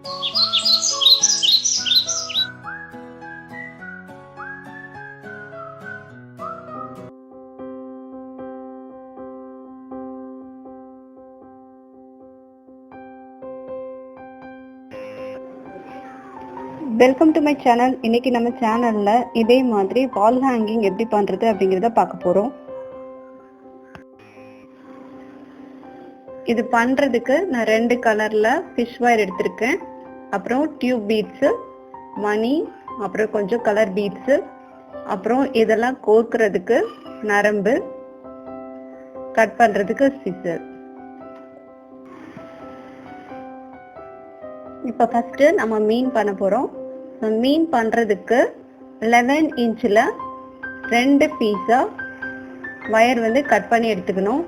Welcome to my channel. இன்னைக்கு நம்ம சேனல்ல இதே மாதிரி வால் ஹேங்கிங் எப்படி பண்றது அப்படிங்கறத பார்க்க போறோம். இது பண்றதுக்கு நான் 2 கலர்ல ஃபிஷ் வயர் எடுத்திருக்கேன். அப்புறம் டியூப் பீட்ஸ், மணி, அப்புறம் கொஞ்சம் கலர் பீட்ஸ், அப்புறம் இதெல்லாம் கோர்க்கிறதுக்கு நரம்பு, கட் பண்றதுக்கு சிசர். இப்போ ஃபர்ஸ்ட் நம்ம மீன் பண்ண போறோம். மீன் பண்றதுக்கு 11 இன்ச்ல 2 பீஸா வயர் வந்து கட் பண்ணி எடுத்துக்கணும்.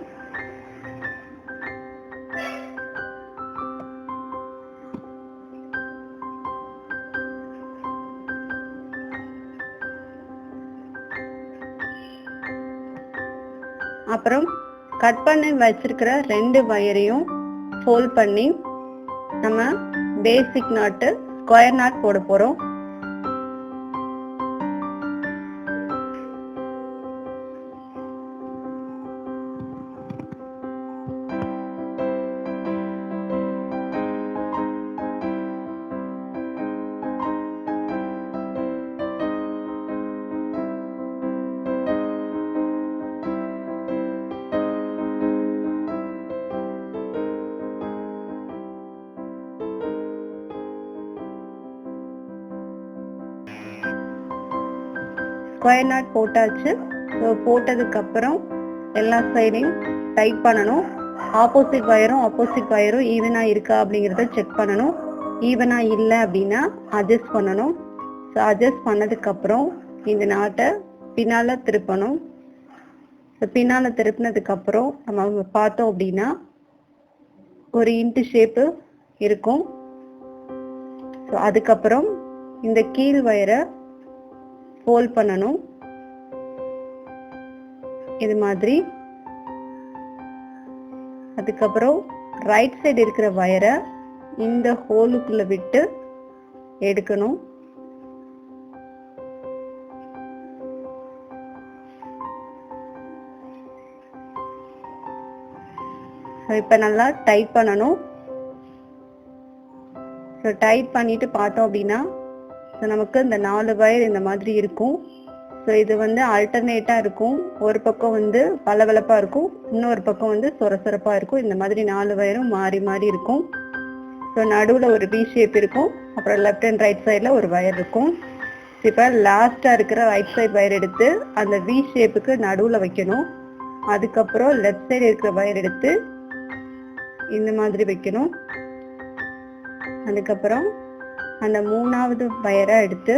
அப்புறம் கட் பண்ணி வச்சிருக்கிற 2 வயரையும் ஃபோல்ட் பண்ணி நம்ம பேசிக் நாட் ஸ்கொயர் நாட் போட போறோம். ஸ்கொயர் நாட் போட்டாச்சு. போட்டதுக்கு அப்புறம் எல்லா சைடையும் டைட் பண்ணணும். ஆப்போசிட் வயரும் ஈவனா இருக்கா அப்படிங்கறத செக் பண்ணணும். ஈவனா இல்லை அப்படின்னா அட்ஜஸ்ட் பண்ணணும். ஸோ அட்ஜஸ்ட் பண்ணதுக்கு அப்புறம் இந்த நாட்டை பின்னால திருப்பணும். பின்னால திருப்பினதுக்கு அப்புறம் நம்ம பார்த்தோம் அப்படின்னா ஒரு இன்ட்டு ஷேப்பு இருக்கும். ஸோ அதுக்கப்புறம் இந்த கீழ் வயரை ஃபோல்ட் பண்ணணும். இது மாதிரி. அதுக்கப்புறம் ரைட் சைடு இருக்கிற வயரை இந்த ஹோலுக்குள்ள விட்டு எடுக்கணும். இப்ப நல்லா டைட் பண்ணணும். டைட் பண்ணிட்டு பார்த்தோம் அப்படின்னா நமக்கு இந்த 4 வயர் இந்த மாதிரி இருக்கும். ஸோ இது வந்து ஆல்டர்னேட்டா இருக்கும். ஒரு பக்கம் வந்து பளபளப்பா இருக்கும், இன்னொரு பக்கம் வந்து சொரசொரப்பா இருக்கும். இந்த மாதிரி 4 வயரும் மாறி மாறி இருக்கும். ஸோ நடுவில் ஒரு வி ஷேப் இருக்கும். அப்புறம் லெஃப்ட் அண்ட் ரைட் சைடில் ஒரு வயர் இருக்கும். இப்போ லாஸ்டா இருக்கிற ரைட் சைடு வயர் எடுத்து அந்த வி ஷேப்புக்கு நடுவில் வைக்கணும். அதுக்கப்புறம் லெஃப்ட் சைடு இருக்கிற வயர் எடுத்து இந்த மாதிரி வைக்கணும். அதுக்கப்புறம் அந்த 3வது வயரை எடுத்து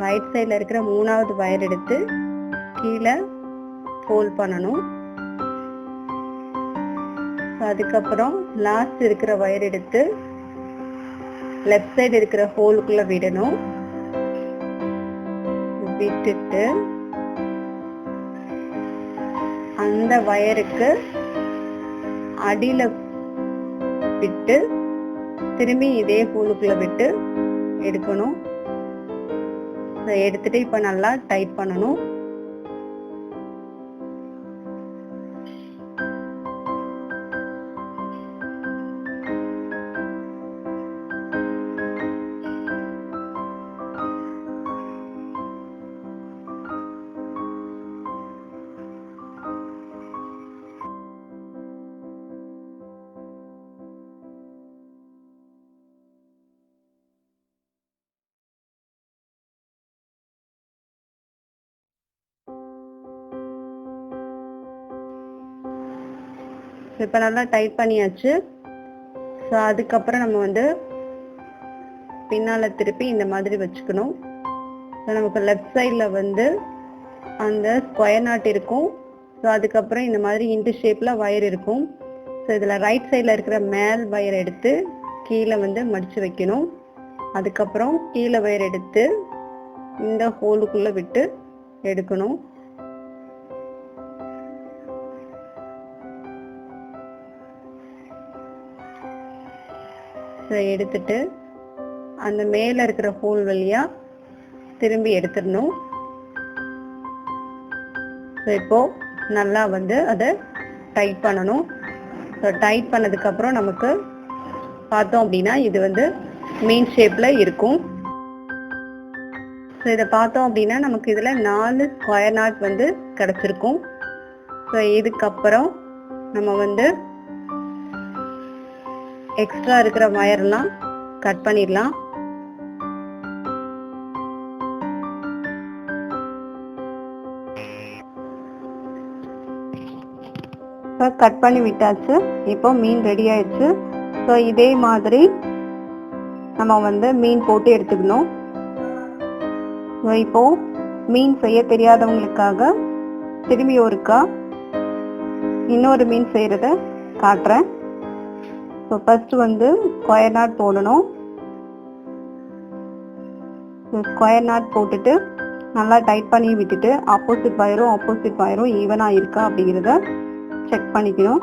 ரைட் சைடில் இருக்கிற 3வது வயர் எடுத்து கீழே ஃபோல்ட் பண்ணணும். அதுக்கப்புறம் லாஸ்ட் இருக்கிற வயர் எடுத்து லெஃப்ட் சைடு இருக்கிற ஹோலுக்குள்ள விடணும். விட்டுட்டு அந்த வயருக்கு அடியில விட்டு திரும்பி இதே ஹோலுக்குள்ள விட்டு எடுக்கணும். எடுத்துட்டு இப்ப நல்லா டைட் பண்ணணும். இப்போ நல்லா டைட் பண்ணியாச்சு. ஸோ அதுக்கப்புறம் நம்ம வந்து பின்னால் திருப்பி இந்த மாதிரி வச்சுக்கணும். ஸோ நமக்கு லெஃப்ட் சைடில் வந்து அந்த ஸ்கொயர் நாட் இருக்கும். ஸோ அதுக்கப்புறம் இந்த மாதிரி இன்ட்டு ஷேப்பில் வயர் இருக்கும். ஸோ இதில் ரைட் சைடில் இருக்கிற மேல் வயர் எடுத்து கீழே வந்து மடித்து வைக்கணும். அதுக்கப்புறம் கீழே வயர் எடுத்து இந்த ஹோலுக்குள்ளே விட்டு எடுக்கணும். ஸோ எடுத்துட்டு அந்த மேலே இருக்கிற ஹோல் வழியாக திரும்பி எடுத்துடணும். ஸோ இப்போது நல்லா வந்து அதை டைட் பண்ணணும். ஸோ டைட் பண்ணதுக்கப்புறம் நமக்கு பார்த்தோம் அப்படின்னா இது வந்து மீன் ஷேப்பில் இருக்கும். ஸோ இதை பார்த்தோம் அப்படின்னா நமக்கு இதில் 4 ஸ்கொயர் நாட் வந்து கிடச்சிருக்கும். ஸோ இதுக்கப்புறம் நம்ம வந்து எக்ஸ்ட்ரா இருக்கிற வயர்லாம் கட் பண்ணிடலாம். இப்போ கட் பண்ணி விட்டாச்சு. இப்போ மீன் ரெடி ஆயிடுச்சு. ஸோ இதே மாதிரி நம்ம வந்து மீன் போட்டு எடுத்துக்கணும். ஸோ இப்போ மீன் செய்ய தெரியாதவங்களுக்காக திரும்பி ஒருக்கா இன்னொரு மீன் செய்கிறத காட்டுறேன். ஸோ ஃபஸ்ட்டு வந்து ஸ்கொயர் நாட் போடணும். ஸ்கொயர் நாட் போட்டுட்டு நல்லா டைட் பண்ணி விட்டுட்டு ஆப்போசிட் வயரும் ஈவனாக இருக்கா அப்படிங்கிறத செக் பண்ணிக்கணும்.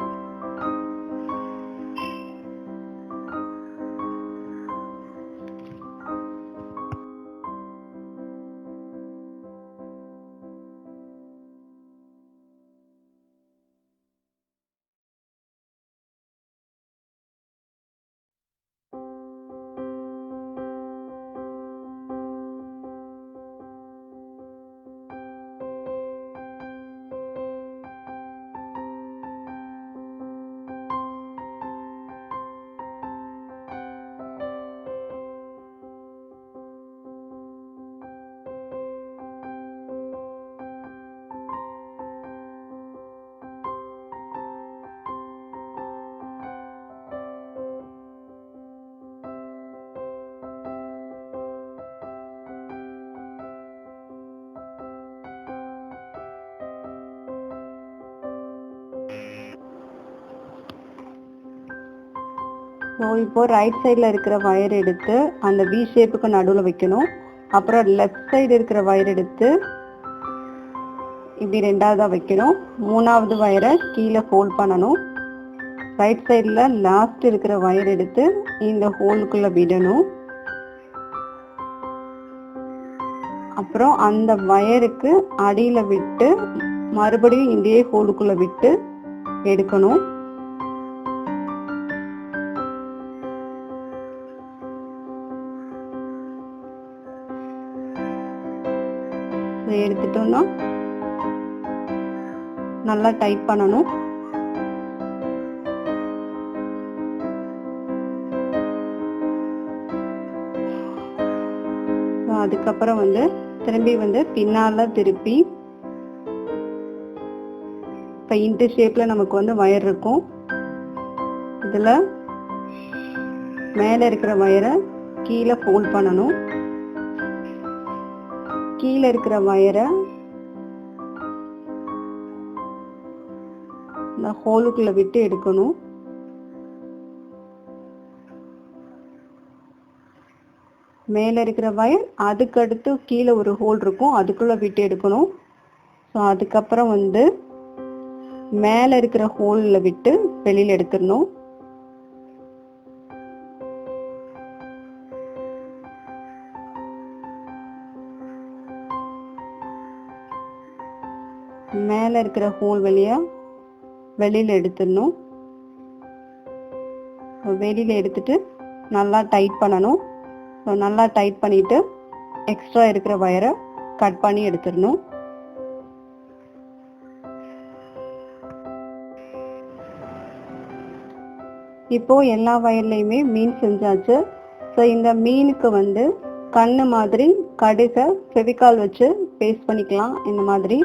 ஸோ இப்போது ரைட் சைடில் இருக்கிற வயர் எடுத்து அந்த வி ஷேப்புக்கு நடுவில் வைக்கணும். அப்புறம் லெஃப்ட் சைடு இருக்கிற வயர் எடுத்து இப்படி ரெண்டாவதாக வைக்கணும். மூணாவது வயரை கீழே ஃபோல்ட் பண்ணணும். ரைட் சைடில் லாஸ்ட் இருக்கிற வயர் எடுத்து இந்த ஹோலுக்குள்ளே விடணும். அப்புறம் அந்த வயருக்கு அடியில் விட்டு மறுபடியும் இதே ஹோலுக்குள்ளே விட்டு எடுக்கணும். எடுத்துட்டோம்னா நல்லா டைட் பண்ணணும். அதுக்கப்புறம் வந்து திரும்பி வந்து பின்னால திருப்பி இப்போ இன்ட்டு ஷேப்ல நமக்கு வந்து வயர் இருக்கும். இதுல மேலே இருக்கிற வயரை கீழே ஃபோல்ட் பண்ணணும். கீழே இருக்கிற வயரை இந்த ஹோலுக்குள்ள விட்டு எடுக்கணும். மேலே இருக்கிற வயர் அதுக்கடுத்து கீழே ஒரு ஹோல் இருக்கும், அதுக்குள்ள விட்டு எடுக்கணும். ஸோ அதுக்கப்புறம் வந்து மேலே இருக்கிற ஹோலில் விட்டு வெளியில் எடுத்துடணும். மேலே இருக்கிற ஹோல் வழியா வெளியில் எடுத்துடணும். வெளியில் எடுத்துட்டு நல்லா டைட் பண்ணணும். நல்லா டைட் பண்ணிட்டு எக்ஸ்ட்ரா இருக்கிற வயரை கட் பண்ணி எடுத்துடணும். இப்போ எல்லா வயர்லையுமே மீன் செஞ்சாச்சு. ஸோ இந்த மீனுக்கு வந்து கண்ணு மாதிரி கடுகை ஃபெவிகால் வச்சு பேஸ்ட் பண்ணிக்கலாம். இந்த மாதிரி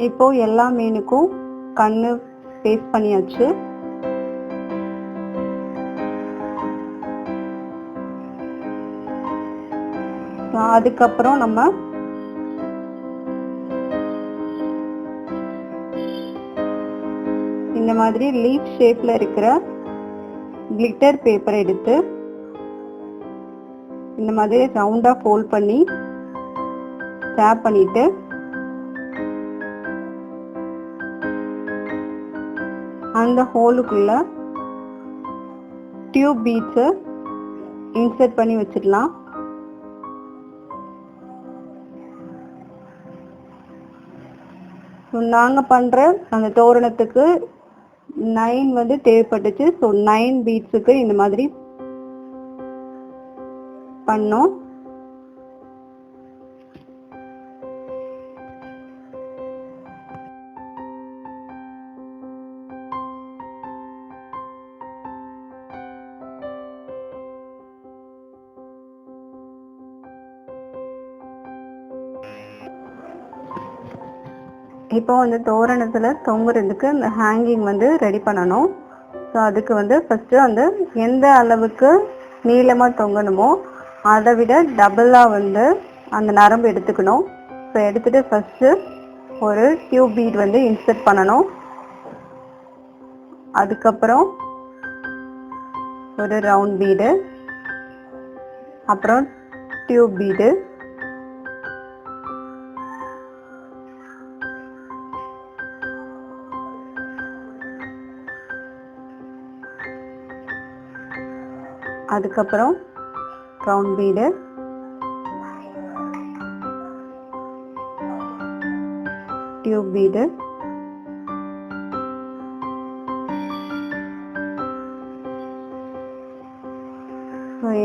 இப்போ எல்லா மீனுக்கும் கண்ணு பேஸ்ட் பண்ணியாச்சு. அதுக்கப்புறம் நம்ம இந்த மாதிரி லீஃப் ஷேப்ல இருக்கிற கிளிட்டர் பேப்பர் எடுத்து இந்த மாதிரி ரவுண்டா ஃபோல்ட் பண்ணி டேப் பண்ணிட்டு அந்த ஹோலுக்குள்ள டியூப் பீட்ஸை இன்சர்ட் பண்ணி வச்சிடலாம். நாங்கள் பண்ணுற அந்த தோரணத்துக்கு 9 வந்து தேவைப்பட்டுச்சு. ஸோ 9 பீட்ஸுக்கு இந்த மாதிரி பண்ணோம். இப்போ வந்து தோரணத்தில் தொங்குறதுக்கு அந்த ஹேங்கிங் வந்து ரெடி பண்ணணும். ஸோ அதுக்கு வந்து ஃபஸ்ட்டு வந்து எந்த அளவுக்கு நீளமாக தொங்கணுமோ அதை விட டபுளாக வந்து அந்த நரம்பு எடுத்துக்கணும். ஸோ எடுத்துகிட்டு ஃபஸ்ட்டு ஒரு டியூப் பீட் வந்து இன்சர்ட் பண்ணணும். அதுக்கப்புறம் ஒரு ரவுண்ட் பீடு, அப்புறம் டியூப் பீடு, அதுக்கப்புறம் round bead, tube bead,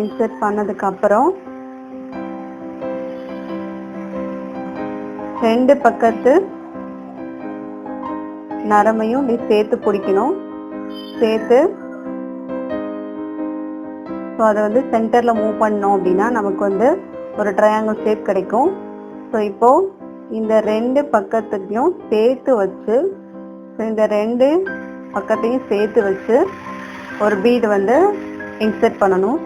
insert பண்ணதுக்கப்புறம் 2 பக்கத்து நரம்பையும் சேர்த்து பிடிக்கணும். சேர்த்து ஸோ அதை வந்து சென்டரில் மூவ் பண்ணோம் அப்படின்னா நமக்கு வந்து ஒரு ட்ரையாங்கிள் ஷேப் கிடைக்கும். ஸோ இப்போது இந்த 2 பக்கத்தையும் சேர்த்து வச்சு இந்த 2 பக்கத்தையும் சேர்த்து வச்சு ஒரு பீடு வந்து இன்சர்ட் பண்ணணும்.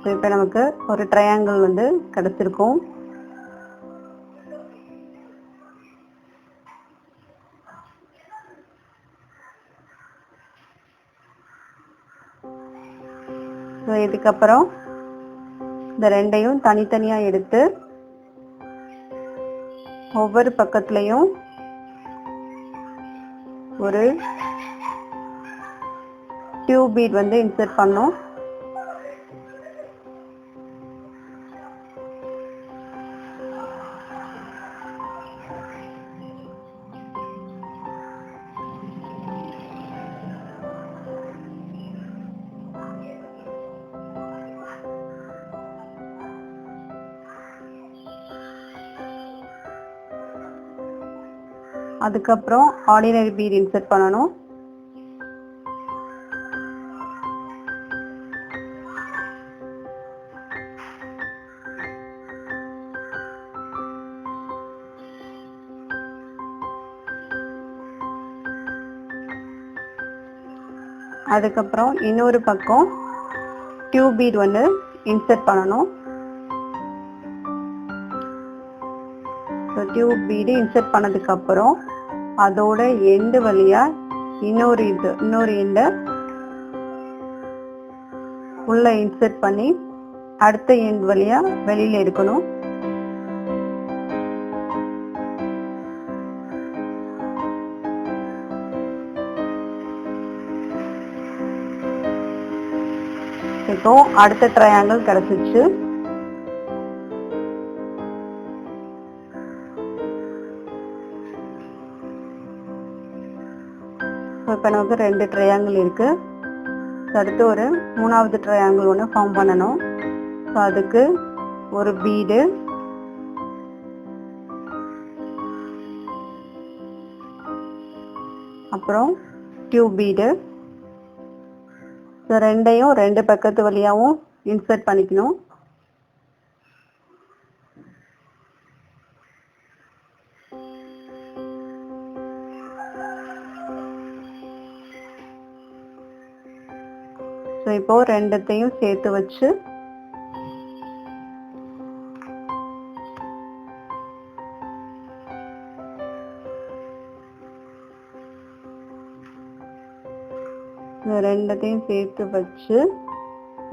ஸோ இப்போ நமக்கு ஒரு ட்ரையாங்கிள் வந்து கிடச்சிருக்கும். ஸோ இதுக்கப்புறம் இந்த 2ஐயும் தனித்தனியாக எடுத்து ஒவ்வொரு பக்கத்துலையும் ஒரு டியூப் பீட் வந்து இன்சர்ட் பண்ணோம். அதுக்கப்புறம் ஆர்டினரி பீட் இன்சர்ட் பண்ணணும். அதுக்கப்புறம் இன்னொரு பக்கம் டியூப் பீட் வந்து இன்சர்ட் பண்ணணும். டியூப் பீடு இன்சர்ட் பண்ணதுக்கப்புறம் அதோட எண்டு வழியா இன்னொரு எண்டை உள்ள இன்சர்ட் பண்ணி அடுத்த எண்ட் வழியா வெளியில எடுக்கணும். இப்போ அடுத்த ட்ரையாங்கிள் கிடைச்சிச்சு. இப்போ நமக்கு 2 ட்ரையாங்கிள் இருக்கு. அடுத்து ஒரு 3வது ட்ரையாங்கிள் ஒன்று ஃபார்ம் பண்ணணும். ஸோ அதுக்கு ஒரு பீடு, அப்புறம் டியூப் பீடு. ஸோ 2ஐயும் 2 பக்கத்து வழியாகவும் இன்சர்ட் பண்ணிக்கணும். ஸோ இப்போ ரெண்டத்தையும் சேர்த்து வச்சு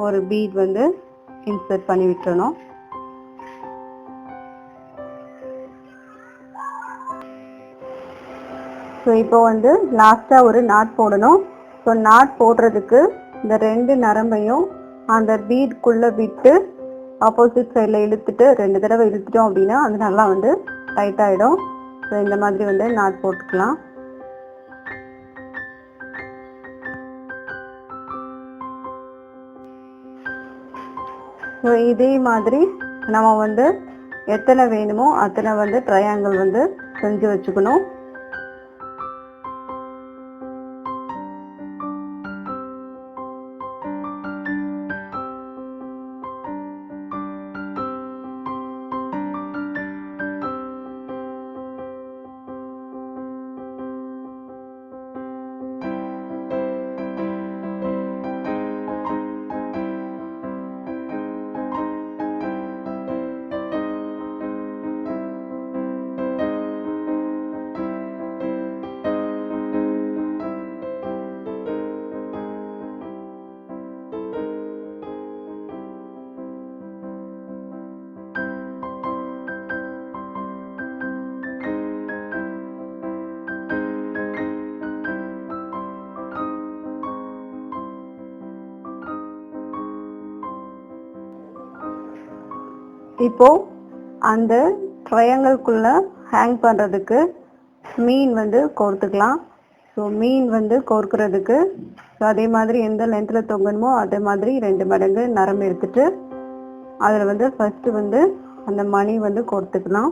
ஒரு பீட் வந்து இன்சர்ட் பண்ணி விட்டுறணும். ஸோ இப்போ வந்து லாஸ்ட்டாக ஒரு நாட் போடணும். ஸோ நாட் போடுறதுக்கு இந்த 2 நரம்பையும் அந்த பீட்குள்ளே விட்டு ஆப்போசிட் சைடில் இழுத்துட்டு 2 தடவை இழுத்துட்டோம் அப்படின்னா அது நல்லா வந்து டைட் ஆகிடும். ஸோ இந்த மாதிரி வந்து நாட் போட்டுக்கலாம். ஸோ இதே மாதிரி நம்ம வந்து எத்தனை வேணுமோ அத்தனை வந்து ட்ரையாங்கிள் வந்து செஞ்சு வச்சுக்கணும். இப்போ அந்த ட்ரையாங்கிள்குள்ள ஹேங் பண்ணுறதுக்கு மீன் வந்து கோர்த்துக்கலாம். ஸோ மீன் வந்து கோர்க்கிறதுக்கு அதே மாதிரி எந்த லென்த்தில் தொங்கணுமோ அதே மாதிரி 2 மடங்கு நரம்பு எடுத்துட்டு அதில் வந்து ஃபஸ்ட்டு வந்து அந்த மணி வந்து கோர்த்துக்கலாம்.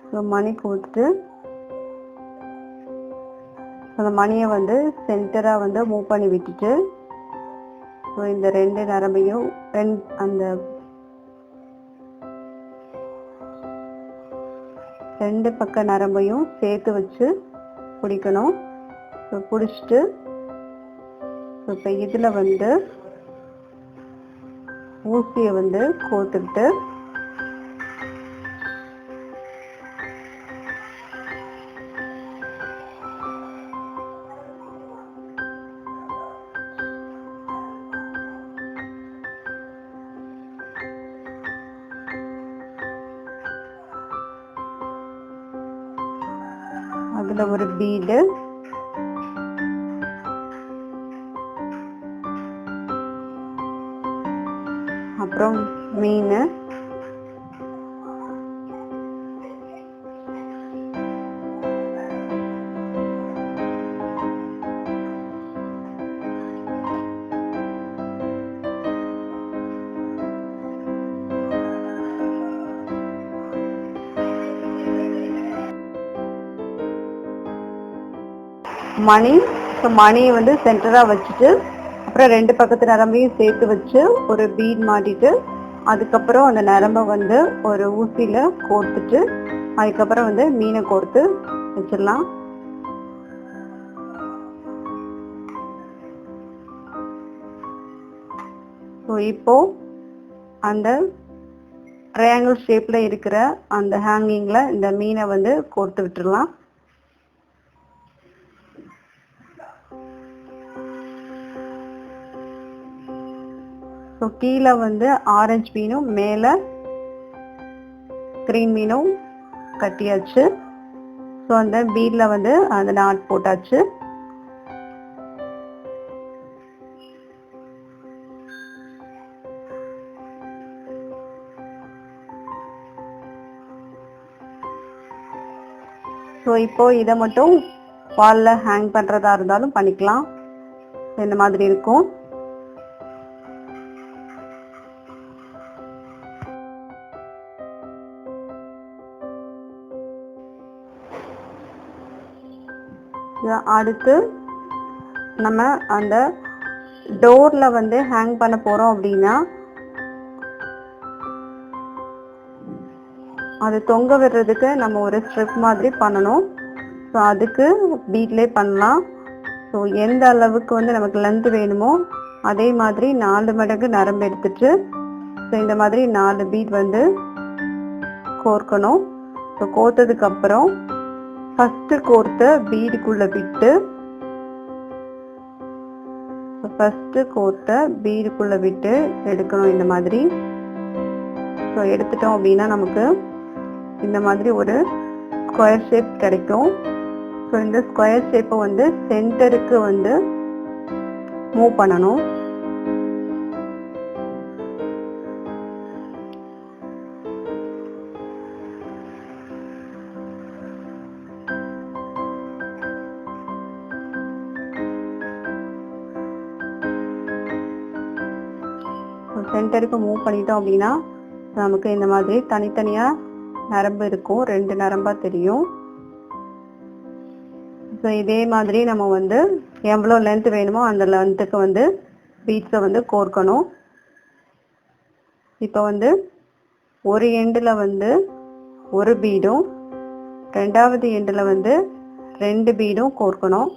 ஸோ மணி கோர்த்துட்டு அந்த மணியை வந்து சென்டராக வந்து மூவ் பண்ணி விட்டுட்டு ஸோ இந்த 2 நரம்பையும் அந்த 2 பக்க நரம்பையும் சேர்த்து வச்சு பிடிக்கணும். ஸோ பிடிச்சிட்டு இப்போ இதில் வந்து ஊசியை வந்து கோர்த்துக்கிட்டு அதில் ஒரு பீடு, அப்புறம் மீன், மணி. ஸோ மணியை வந்து சென்டராக வச்சுட்டு அப்புறம் 2 பக்கத்து நரம்பையும் சேர்த்து வச்சு ஒரு பீட் மாட்டிட்டு அதுக்கப்புறம் அந்த நரம்பை வந்து ஒரு ஊசியில் கோர்த்துட்டு அதுக்கப்புறம் வந்து மீனை கோர்த்து வச்சிடலாம். ஸோ இப்போ அந்த ட்ரையாங்கிள் ஷேப்பில் இருக்கிற அந்த ஹேங்கிங்கில் இந்த மீனை வந்து கோர்த்து விட்டுடலாம். ஸோ கீழே வந்து ஆரஞ்சு மீனும் மேலே க்ரீன் மீனும் கட்டியாச்சு. ஸோ அந்த பீடில் வந்து அந்த நாட் போட்டாச்சு. ஸோ இப்போ இதை மட்டும் வாலில் ஹேங் பண்ணுறதா இருந்தாலும் பண்ணிக்கலாம். இந்த மாதிரி இருக்கும். அடுத்து நம்ம அந்த டோரில் வந்து ஹேங் பண்ண போகிறோம் அப்படின்னா அது தொங்க விடுறதுக்கு நம்ம ஒரு ஸ்ட்ரிப் மாதிரி பண்ணணும். ஸோ அதுக்கு பீட்லே பண்ணலாம். ஸோ எந்த அளவுக்கு வந்து நமக்கு லென்த் வேணுமோ அதே மாதிரி 4 மடங்கு நரம்பு எடுத்துட்டு ஸோ இந்த மாதிரி 4 பீட் வந்து கோர்க்கணும். ஸோ கோர்த்ததுக்கு அப்புறம் ஃபர்ஸ்ட் கோர்த்த பீடுக்குள்ள விட்டு எடுக்கணும் இந்த மாதிரி. ஸோ எடுத்துட்டோம் அப்படின்னா நமக்கு இந்த மாதிரி ஒரு ஸ்கொயர் ஷேப் கிடைக்கும். ஸோ இந்த ஸ்கொயர் ஷேப்பை வந்து சென்டருக்கு வந்து மூவ் பண்ணணும். சென்டருக்கு மூவ் பண்ணிட்டோம் அப்படின்னா நமக்கு இந்த மாதிரி தனித்தனியாக நரம்பு இருக்கும், 2 நரம்பாக தெரியும். ஸோ இதே மாதிரி நம்ம வந்து எவ்வளோ லென்த் வேணுமோ அந்த லென்த்துக்கு வந்து பீட்ஸை வந்து கோர்க்கணும். இப்போ வந்து ஒரு எண்டில் வந்து ஒரு பீடும், ரெண்டாவது எண்டில் வந்து 2 பீடும் கோர்க்கணும்.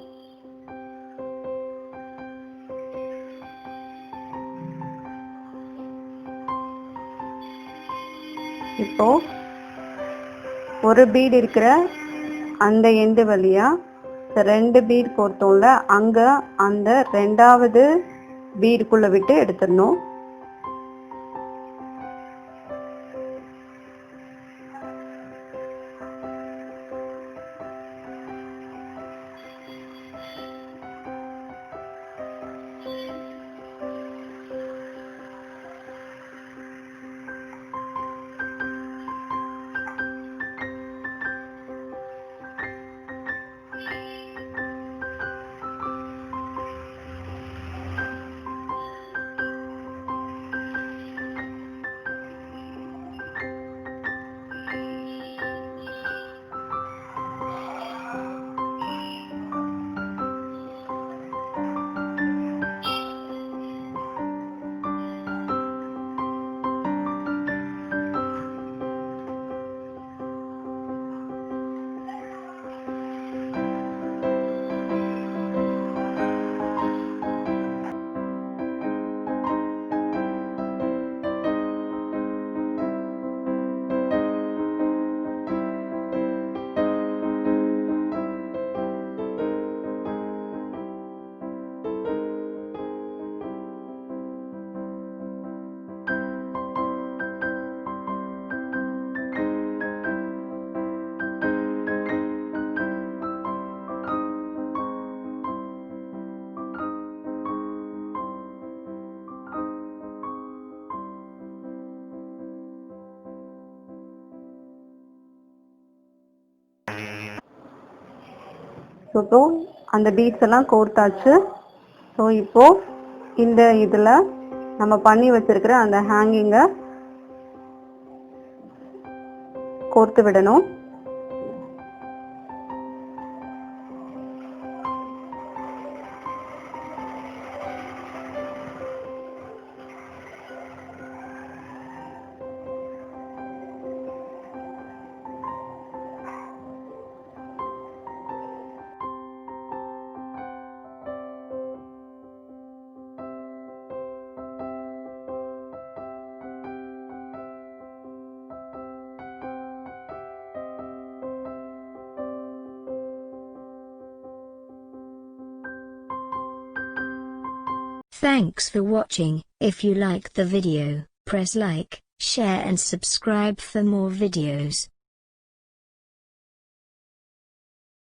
இப்போ ஒரு பீட் இருக்கிற அந்த எண்டு வழியா 2 பீட் கோர்த்தோம்ல அங்க அந்த ரெண்டாவது பீடுக்குள்ள விட்டு எடுத்துடணும். இப்போ அந்த பீட்ஸ் எல்லாம் கோர்த்தாச்சு. ஸோ இப்போ இந்த இதில் நம்ம பண்ணி வச்சிருக்கிற அந்த ஹேங்கிங்கை கோர்த்து விடணும். Thanks for watching. If you like the video, press like, share and subscribe for more videos.